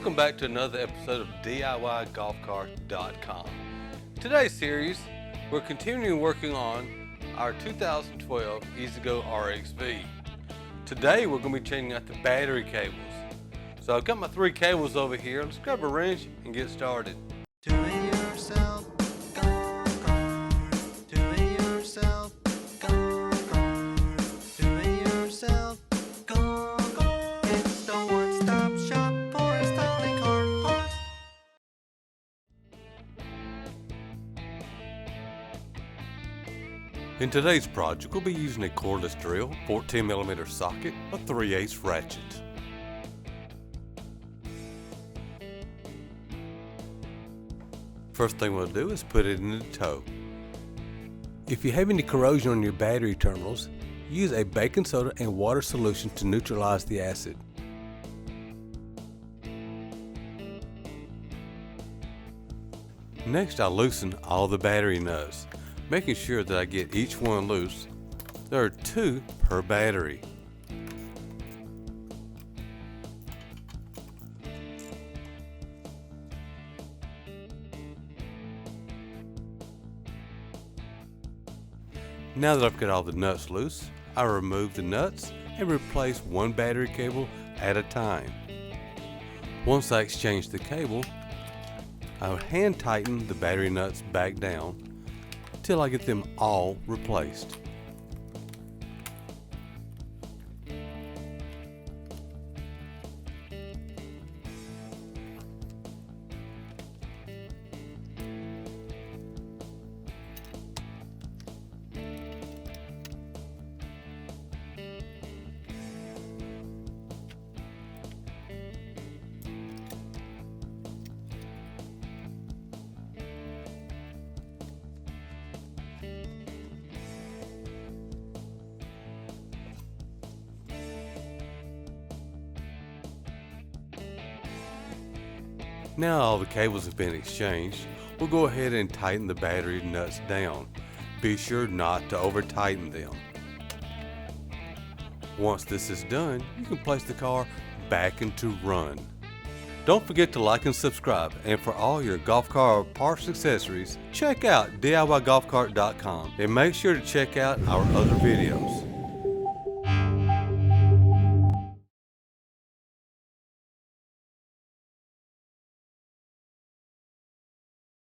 Welcome back to another episode of DIYGolfCart.com. Today's series, we're continuing working on our 2012 EZGO RXV. Today we're going to be changing out the battery cables. So I've got my 3 cables over here. Let's grab a wrench and get started. Do it yourself, go-kart. Do it yourself, go-kart. Do it yourself, go-kart. It's the one-stop shop for installing kart parts. In today's project, we'll be using a cordless drill, 14mm socket, a 3/8 ratchet. First thing we'll do is put it in the toe. If you have any corrosion on your battery terminals, use a baking soda and water solution to neutralize the acid. Next, I'll loosen all the battery nuts, making sure that I get each one loose. There are 2 per battery. Now that I've got all the nuts loose, I remove the nuts and replace one battery cable at a time. Once I exchange the cable, I'll hand tighten the battery nuts back down till I get them all replaced. Now all the cables have been exchanged, we'll go ahead and tighten the battery nuts down. Be sure not to over tighten them. Once this is done, you can place the car back into run. Don't forget to like and subscribe, and for all your golf car parts and accessories, check out DIYGolfCart.com and make sure to check out our other videos.